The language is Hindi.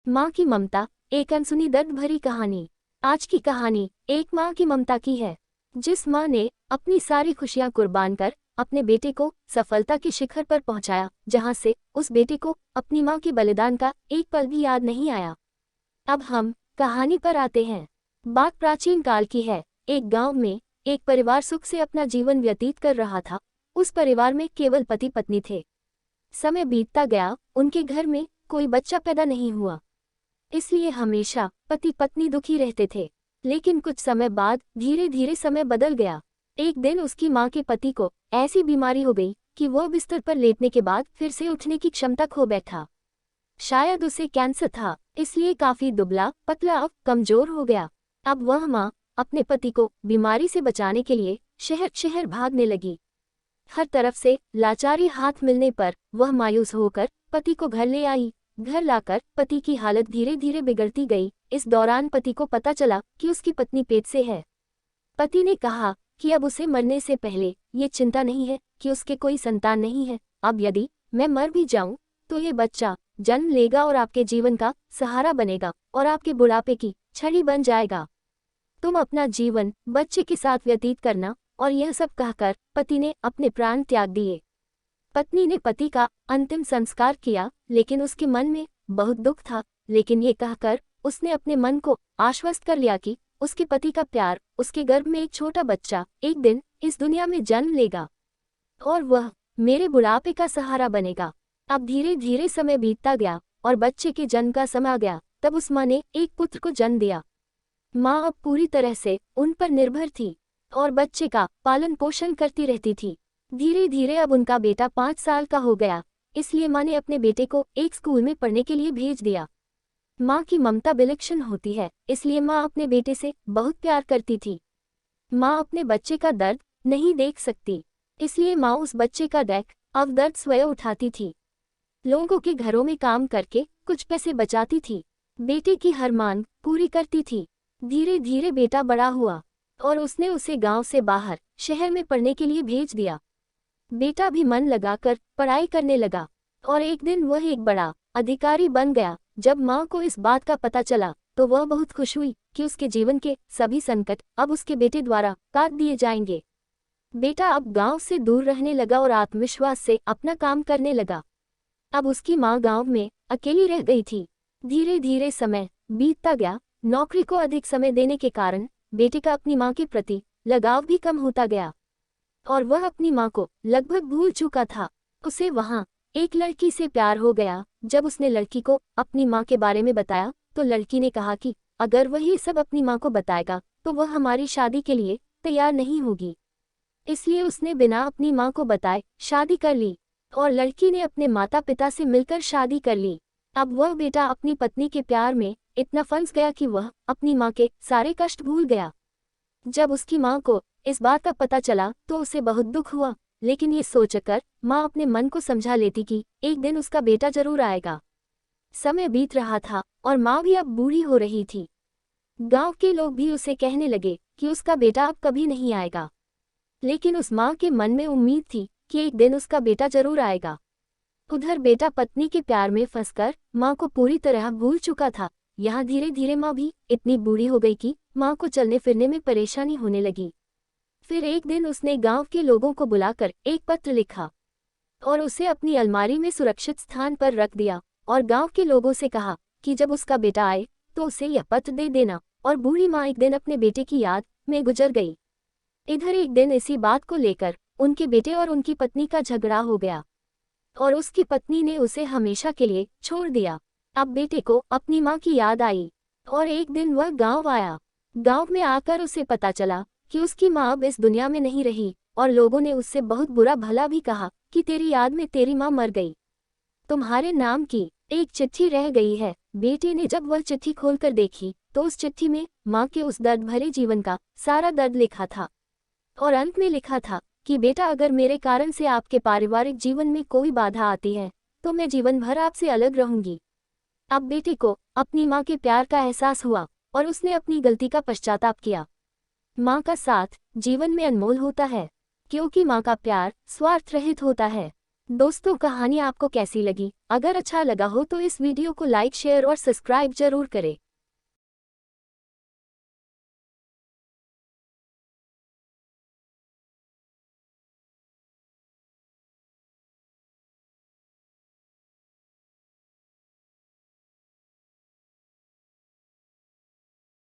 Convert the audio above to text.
माँ की ममता, एक अनसुनी दर्द भरी कहानी। आज की कहानी एक माँ की ममता की है, जिस माँ ने अपनी सारी खुशियाँ कुर्बान कर अपने बेटे को सफलता के शिखर पर पहुंचाया, जहां से उस बेटे को अपनी माँ के बलिदान का एक पल भी याद नहीं आया। अब हम कहानी पर आते हैं। बात प्राचीन काल की है। एक गांव में एक परिवार सुख से अपना जीवन व्यतीत कर रहा था। उस परिवार में केवल पति पत्नी थे। समय बीतता गया, उनके घर में कोई बच्चा पैदा नहीं हुआ। इसलिए हमेशा पति पत्नी दुखी रहते थे। लेकिन कुछ समय बाद धीरे धीरे समय बदल गया। एक दिन उसकी माँ के पति को ऐसी बीमारी हो गई कि वह बिस्तर पर लेटने के बाद फिर से उठने की क्षमता खो बैठा। शायद उसे कैंसर था, इसलिए काफी दुबला पतला और कमजोर हो गया। अब वह माँ अपने पति को बीमारी से बचाने के लिए शहर शहर भागने लगी। हर तरफ से लाचारी हाथ मिलने पर वह मायूस होकर पति को घर ले आई। घर लाकर पति की हालत धीरे धीरे बिगड़ती गई। इस दौरान पति को पता चला कि उसकी पत्नी पेट से है। पति ने कहा कि अब उसे मरने से पहले ये चिंता नहीं है कि उसके कोई संतान नहीं है। अब यदि मैं मर भी जाऊं तो ये बच्चा जन्म लेगा और आपके जीवन का सहारा बनेगा और आपके बुढ़ापे की छड़ी बन जाएगा। तुम अपना जीवन बच्चे के साथ व्यतीत करना। और यह सब कहकर पति ने अपने प्राण त्याग दिए। पत्नी ने पति का अंतिम संस्कार किया, लेकिन उसके मन में बहुत दुख था। लेकिन ये कहकर उसने अपने मन को आश्वस्त कर लिया कि उसके पति का प्यार, उसके गर्भ में एक छोटा बच्चा एक दिन इस दुनिया में जन्म लेगा और वह मेरे बुढ़ापे का सहारा बनेगा। अब धीरे धीरे समय बीतता गया और बच्चे के जन्म का समय आ गया। तब उस माँ ने एक पुत्र को जन्म दिया। माँ अब पूरी तरह से उन पर निर्भर थी और बच्चे का पालन पोषण करती रहती थी। धीरे धीरे अब उनका बेटा 5 साल का हो गया, इसलिए माँ ने अपने बेटे को एक स्कूल में पढ़ने के लिए भेज दिया। माँ की ममता विलक्षण होती है, इसलिए माँ अपने बेटे से बहुत प्यार करती थी। माँ अपने बच्चे का दर्द नहीं देख सकती, इसलिए माँ उस बच्चे का अब दर्द स्वयं उठाती थी। लोगों के घरों में काम करके कुछ पैसे बचाती थी। बेटे की हर मांग पूरी करती थी। धीरे धीरे बेटा बड़ा हुआ और उसने उसे गांव से बाहर शहर में पढ़ने के लिए भेज दिया। बेटा भी मन लगाकर पढ़ाई करने लगा और एक दिन वह एक बड़ा अधिकारी बन गया। जब माँ को इस बात का पता चला तो वह बहुत खुश हुई कि उसके जीवन के सभी संकट अब उसके बेटे द्वारा काट दिए जाएंगे। बेटा अब गांव से दूर रहने लगा और आत्मविश्वास से अपना काम करने लगा। अब उसकी माँ गांव में अकेली रह गई थी। धीरे धीरे समय बीतता गया। नौकरी को अधिक समय देने के कारण बेटे का अपनी माँ के प्रति लगाव भी कम होता गया और वह अपनी माँ को लगभग भूल चुका था। उसे वहाँ एक लड़की से प्यार हो गया। जब उसने लड़की को अपनी माँ के बारे में बताया तो लड़की ने कहा कि अगर वह ये सब अपनी माँ को बताएगा तो वह हमारी शादी के लिए तैयार नहीं होगी। इसलिए उसने बिना अपनी माँ को बताए शादी कर ली और लड़की ने अपने माता पिता से मिलकर शादी कर ली। अब वह बेटा अपनी पत्नी के प्यार में इतना फंस गया कि वह अपनी माँ के सारे कष्ट भूल गया। जब उसकी माँ को इस बात का पता चला तो उसे बहुत दुख हुआ, लेकिन ये सोचकर माँ अपने मन को समझा लेती कि एक दिन उसका बेटा जरूर आएगा। समय बीत रहा था और माँ भी अब बूढ़ी हो रही थी। गांव के लोग भी उसे कहने लगे कि उसका बेटा अब कभी नहीं आएगा, लेकिन उस माँ के मन में उम्मीद थी कि एक दिन उसका बेटा जरूर आएगा। उधर बेटा पत्नी के प्यार में फंसकर माँ को पूरी तरह भूल चुका था। यहाँ धीरे धीरे माँ भी इतनी बूढ़ी हो गई कि माँ को चलने फिरने में परेशानी होने लगी। फिर एक दिन उसने गांव के लोगों को बुलाकर एक पत्र लिखा और उसे अपनी अलमारी में सुरक्षित स्थान पर रख दिया और गांव के लोगों से कहा कि जब उसका बेटा आए तो उसे यह पत्र दे देना। और बूढ़ी माँ एक दिन अपने बेटे की याद में गुजर गई। इधर एक दिन इसी बात को लेकर उनके बेटे और उनकी पत्नी का झगड़ा हो गया और उसकी पत्नी ने उसे हमेशा के लिए छोड़ दिया। अब बेटे को अपनी माँ की याद आई और एक दिन वह गांव आया। गांव में आकर उसे पता चला कि उसकी माँ अब इस दुनिया में नहीं रही और लोगों ने उससे बहुत बुरा भला भी कहा कि तेरी याद में तेरी माँ मर गई, तुम्हारे नाम की एक चिट्ठी रह गई है। बेटे ने जब वह चिट्ठी खोलकर देखी तो उस चिट्ठी में माँ के उस दर्द भरे जीवन का सारा दर्द लिखा था और अंत में लिखा था कि बेटा, अगर मेरे कारण से आपके पारिवारिक जीवन में कोई बाधा आती है तो मैं जीवन भर आपसे अलग रहूंगी। अब बेटे को अपनी माँ के प्यार का एहसास हुआ और उसने अपनी गलती का पश्चाताप किया। माँ का साथ जीवन में अनमोल होता है, क्योंकि माँ का प्यार स्वार्थ रहित होता है। दोस्तों, कहानी आपको कैसी लगी? अगर अच्छा लगा हो तो इस वीडियो को लाइक, शेयर और सब्सक्राइब जरूर करें।